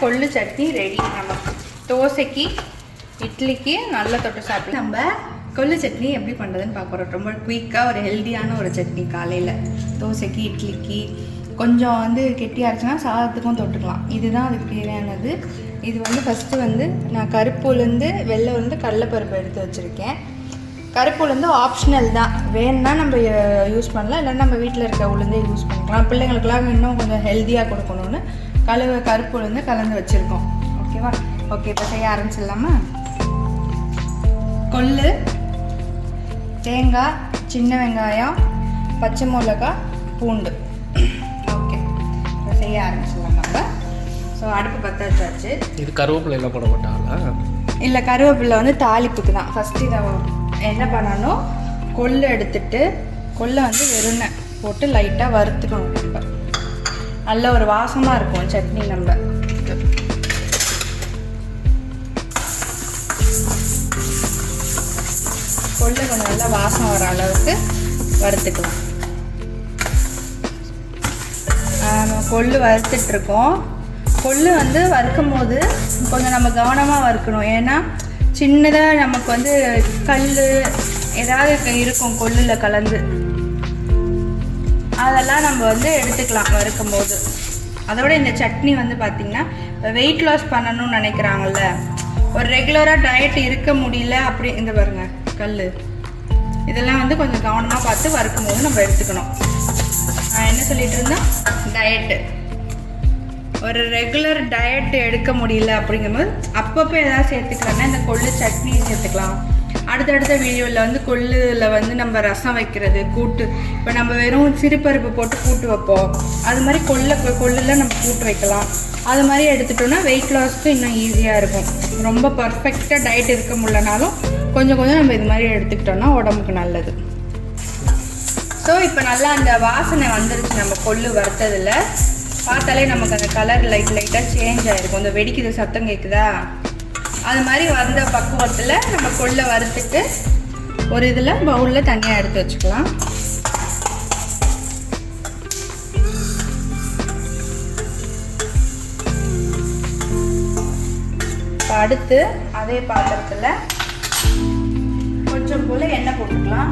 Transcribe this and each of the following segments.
கொள்ளு சட்னி ரெடி. நமக்கு தோசைக்கு இட்லிக்கு நல்லா தொட்டு சாப்பிட்டு நம்ம கொள்ளு சட்னி எப்படி பண்ணுறதுன்னு பார்க்குறோம். ரொம்ப குயிக்காக ஒரு ஹெல்த்தியான ஒரு சட்னி. காலையில் தோசைக்கு இட்லிக்கு கொஞ்சம் வந்து கெட்டியாக இருந்துச்சுன்னா சாதத்துக்கும் தொட்டுக்கலாம். இதுதான் அதுக்கு தேவையானது. இது வந்து ஃபஸ்ட்டு வந்து நான் கருப்பு உளுந்து வெள்ளை உளுந்து கடலைப்பருப்பு எடுத்து வச்சுருக்கேன். கருப்பு உளுந்து ஆப்ஷனல் தான், வேணுன்னா நம்ம யூஸ் பண்ணலாம், இல்லைன்னா நம்ம வீட்டில் இருக்க உளுந்தே யூஸ் பண்ணிக்கலாம். பிள்ளைங்களுக்குலாம் இன்னும் கொஞ்சம் ஹெல்த்தியாக கொடுக்கணுன்னு கருப்பு உளுந்து கலந்து வச்சுருக்கோம். ஓகேவா? ஓகே, இப்போ செய்ய ஆரம்பிச்சிடலாமா? கொள்ளு, தேங்காய், சின்ன வெங்காயம், பச்சை மிளகாய், பூண்டு. ஓகே, இப்போ செய்ய ஆரம்பிச்சிடலாம் நம்ம. ஸோ அடுப்பு பற்ற வச்சாச்சு. இது கருவேப்பிலை எல்லாம் போட மாட்டாங்களா? இல்லை, கருவேப்பிலை வந்து தாளிப்புக்கு தான். ஃபஸ்ட்டு இதை என்ன பண்ணணும், கொள்ளு எடுத்துட்டு கொள்ளை வந்து வெறுண்ணெய் போட்டு லைட்டாக வறுத்துக்கணும். நம்ம நல்ல ஒரு வாசமாக இருக்கும் சட்னி. நம்ம கொள்ளு கொஞ்சம் நல்லா வாசம் வர அளவுக்கு வறுத்துக்கலாம். கொள்ளு வறுத்துட்ருக்கோம். கொள்ளு வந்து வறுக்கும் போது கொஞ்சம் நம்ம கவனமாக வறுக்கணும். ஏன்னா சின்னதாக நமக்கு வந்து கல் ஏதாவது இருக்கும் கொள்ளில் கலந்து, அதெல்லாம் நம்ம வந்து எடுத்துக்கலாம் வறுக்கும் போது. அதோட இந்த சட்னி வந்து பார்த்திங்கன்னா வெயிட் லாஸ் பண்ணணும்னு நினைக்கிறாங்கல்ல, ஒரு ரெகுலராக டயட் இருக்க முடியல அப்படி, இந்த பாருங்க கல், இதெல்லாம் வந்து கொஞ்சம் கவனமாக பார்த்து வறுக்கும் போது நம்ம எடுத்துக்கணும். நான் என்ன சொல்லிட்டு இருந்தேன், டயட்டு, ஒரு ரெகுலர் டயட் எடுக்க முடியல அப்படிங்கும்போது அப்பப்போ எதாவது சேர்த்துக்கலாம்னா இந்த கொள்ளு சட்னி சேர்த்துக்கலாம். அடுத்தடுத்த வீடியோவில் வந்து கொள்ளில் வந்து நம்ம ரசம் வைக்கிறது, கூட்டு, இப்போ நம்ம வெறும் சிறுபருப்பு போட்டு கூட்டு வைப்போம், அது மாதிரி கொள்ளில் நம்ம கூட்டு வைக்கலாம். அது மாதிரி எடுத்துட்டோம்னா வெயிட் லாஸ்க்கு இன்னும் ஈஸியாக இருக்கும். ரொம்ப பர்ஃபெக்டாக டயட் இருக்க முடியலனாலும் கொஞ்சம் கொஞ்சம் நம்ம இது மாதிரி எடுத்துக்கிட்டோம்னா உடம்புக்கு நல்லது. ஸோ இப்போ நல்லா அந்த வாசனை வந்துருச்சு. நம்ம கொள்ளு வறுத்ததில் பார்த்தாலே நமக்கு அந்த கலர் லைட்டாக சேஞ்ச் ஆகிருக்கும். அந்த வெடிக்குது சத்தம் கேட்குதா, அது மாதிரி வந்த பக்குவத்தில் நம்ம கொள்ளை வறுத்துட்டு ஒரு இதில் பவுலில் தனியாக எடுத்து வச்சுக்கலாம். இப்போ அடுத்து அதே பாத்திரத்தில் கொஞ்சம் போல் எண்ணெய் போட்டுக்கலாம்.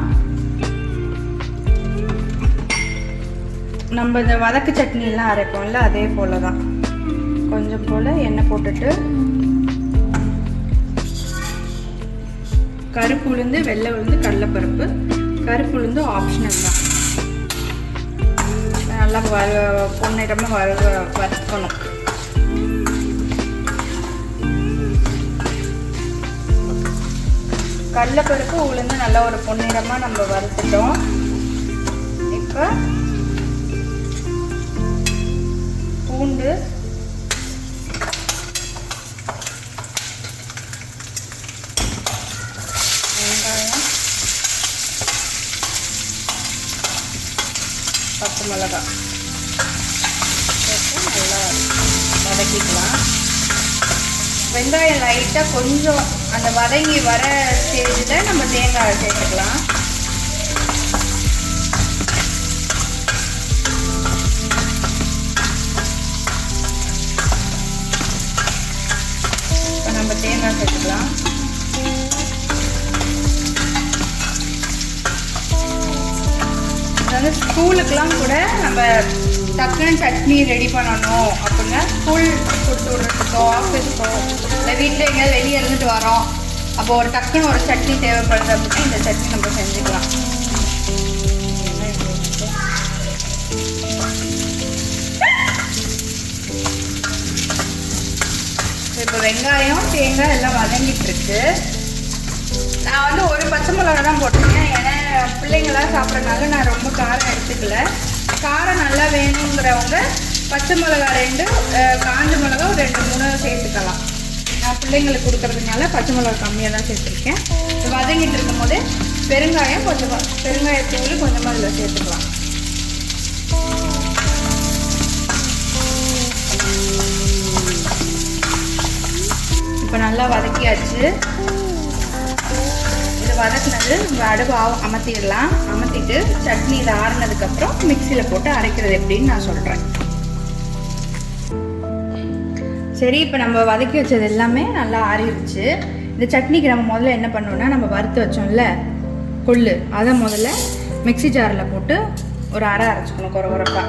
நம்ம இந்த வதக்கு சட்னிலாம் அரைப்போம்ல, அதே போல் தான் கொஞ்சம் போல் எண்ணெய் போட்டுட்டு கருப்பு உளுந்து வெள்ளை உளுந்து கடலைப்பருப்பு, கருப்பு உளுந்து ஆப்ஷனல் தான், நல்லா பொன்னிறமாக வறுக்கணும். கடலைப்பருப்பு உளுந்து நல்லா ஒரு பொன்னிறமாக நம்ம வறுத்துட்டோம். இப்போ பூண்டு, வெங்காயம், பச்சை மிளகாய் போட்டு நல்லா வதக்கிக்கலாம். வெங்காயம் லைட்டாக கொஞ்சம் அந்த வதங்கி வர ஸ்டேஜில் நம்ம தேங்காய் சேர்த்துக்கலாம். இப்போ நம்ம தேங்காய் சேர்த்துக்கலாம். அதாவது ஸ்கூலுக்கெலாம் கூட நம்ம டக்குன்னு சட்னி ரெடி பண்ணணும் அப்படின்னா, ஸ்கூல் கொடுத்து விட்றதுக்கோ ஆஃபீஸுக்கோ இல்லை வீட்டில் எங்கேயாவது வெளியே இருந்துட்டு வரோம், அப்போ ஒரு டக்குன்னு ஒரு சட்னி தேவைப்படுது அப்படின்னா இந்த சட்னி நம்ம செஞ்சுக்கலாம். இப்போ வெங்காயம் தேங்காய் எல்லாம் வதங்கிட்டுருக்கு. நான் வந்து ஒரு பச்சை மிளகா தான் போட்டிருக்கேன். ஏன்னா பிள்ளைங்களாம் சாப்பிட்றதுனால நான் ரொம்ப காரம் எடுத்துக்கல. காரம் நல்லா வேணுங்கிறவங்க பச்சை மிளகா 2, காஞ்ச மிளகா ஒரு 2-3 சேர்த்துக்கலாம். நான் பிள்ளைங்களுக்கு கொடுக்கறதுனால பச்சை மிளகா கம்மியாக தான் சேர்த்துருக்கேன். வதங்கிட்டு இருக்கும் போதே பெருங்காயம் பெருங்காயத்தூள் கொஞ்சமாக இதில் சேர்த்துக்கலாம். இப்போ நல்லா வதக்கியாச்சு. இது வதக்குனது நம்ம அடுப்பு அமர்த்திடலாம். அமர்த்திட்டு சட்னி இதை ஆறுனதுக்கப்புறம் மிக்சியில் போட்டு அரைக்கிறது எப்படின்னு நான் சொல்கிறேன். சரி, இப்போ நம்ம வதக்கி வச்சது எல்லாமே நல்லா ஆறிடுச்சு. இந்த சட்னிக்கு நம்ம முதல்ல என்ன பண்ணோம்னா, நம்ம வறுத்து வச்சோம்ல கொள்ளு, அதை முதல்ல மிக்ஸி ஜாரில் போட்டு ஒரு அரை அரைச்சிக்கணும் கொரகொரப்பா.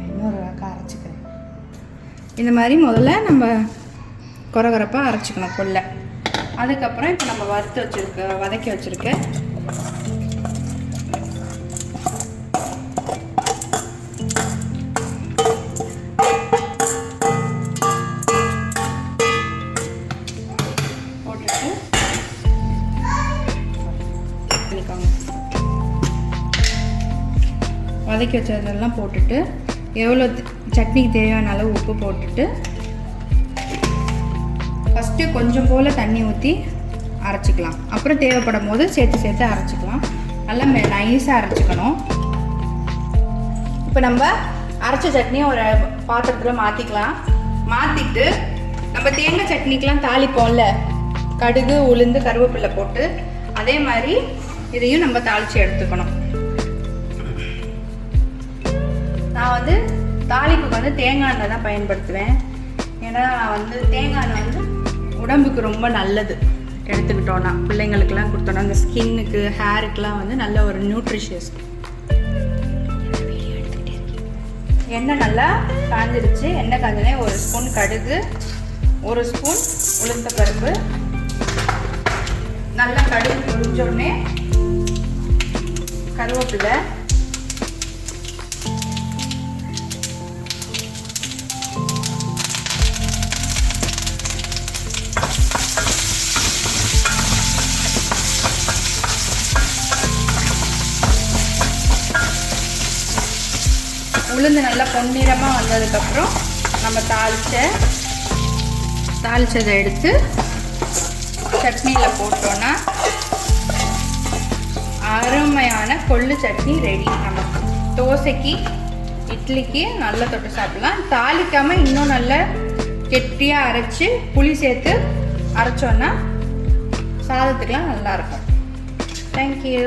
இன்னொரு அரைச்சிக்கிறேன். இந்த மாதிரி முதல்ல நம்ம கொரகொரப்பாக அரைச்சிக்கணும் கொள்ளை. அதுக்கப்புறம் இப்போ நம்ம வதக்கி வச்சுருக்க வதக்கி வச்சதெல்லாம் போட்டுட்டு எவ்வளோ சட்னிக்கு தேவையான அளவு உப்பு போட்டுட்டு ஃபஸ்ட்டு கொஞ்சம் போல் தண்ணி ஊற்றி அரைச்சிக்கலாம். அப்புறம் தேவைப்படும் போது சேர்த்து அரைச்சிக்கலாம். நல்லா நைஸாக அரைச்சிக்கணும். இப்போ நம்ம அரைச்ச சட்னியை ஒரு பாத்திரத்தில் மாற்றிக்கலாம். மாற்றிட்டு நம்ம தேங்காய் சட்னிக்கெலாம் தாளிப்போம்ல, கடுகு உளுந்து கருவேப்பிலை போட்டு, அதே மாதிரி இதையும் நம்ம தாளித்து எடுத்துக்கணும். நான் வந்து தாளிப்புக்கு வந்து தேங்காய் எண்ணெய் தான் பயன்படுத்துவேன். ஏன்னா தேங்காய் எண்ணெய் உடம்புக்கு ரொம்ப நல்லது. எடுத்துக்கிட்டோன்னா பிள்ளைங்களுக்கெல்லாம் கொடுத்தோன்னா அந்த ஸ்கின்னுக்கு ஹேருக்கெலாம் நல்ல ஒரு நியூட்ரிஷியஸ். எண்ணெய் நல்லா காஞ்சிருச்சு. எண்ணெய் காஞ்சனே 1 ஸ்பூன் கடுகு, 1 ஸ்பூன் உளுந்த பருப்பு, நல்லா கடுகு பொரிஞ்சோடனே கருவேப்பிலை, உளுந்து நல்லா பொன்னிறமாக வந்ததுக்கப்புறம் நம்ம தாளிச்சதை எடுத்து சட்னியில் போட்டோன்னா அருமையான கொள்ளு சட்னி ரெடி. நம்ம தோசைக்கு இட்லிக்கு நல்லா தொட்டு சாப்பிடலாம். தாளிக்காமல் இன்னும் நல்லா கெட்டியாக அரைச்சி புளி சேர்த்து அரைச்சோன்னா சாதத்துக்கெலாம் நல்லாயிருக்கும். தேங்க்யூ.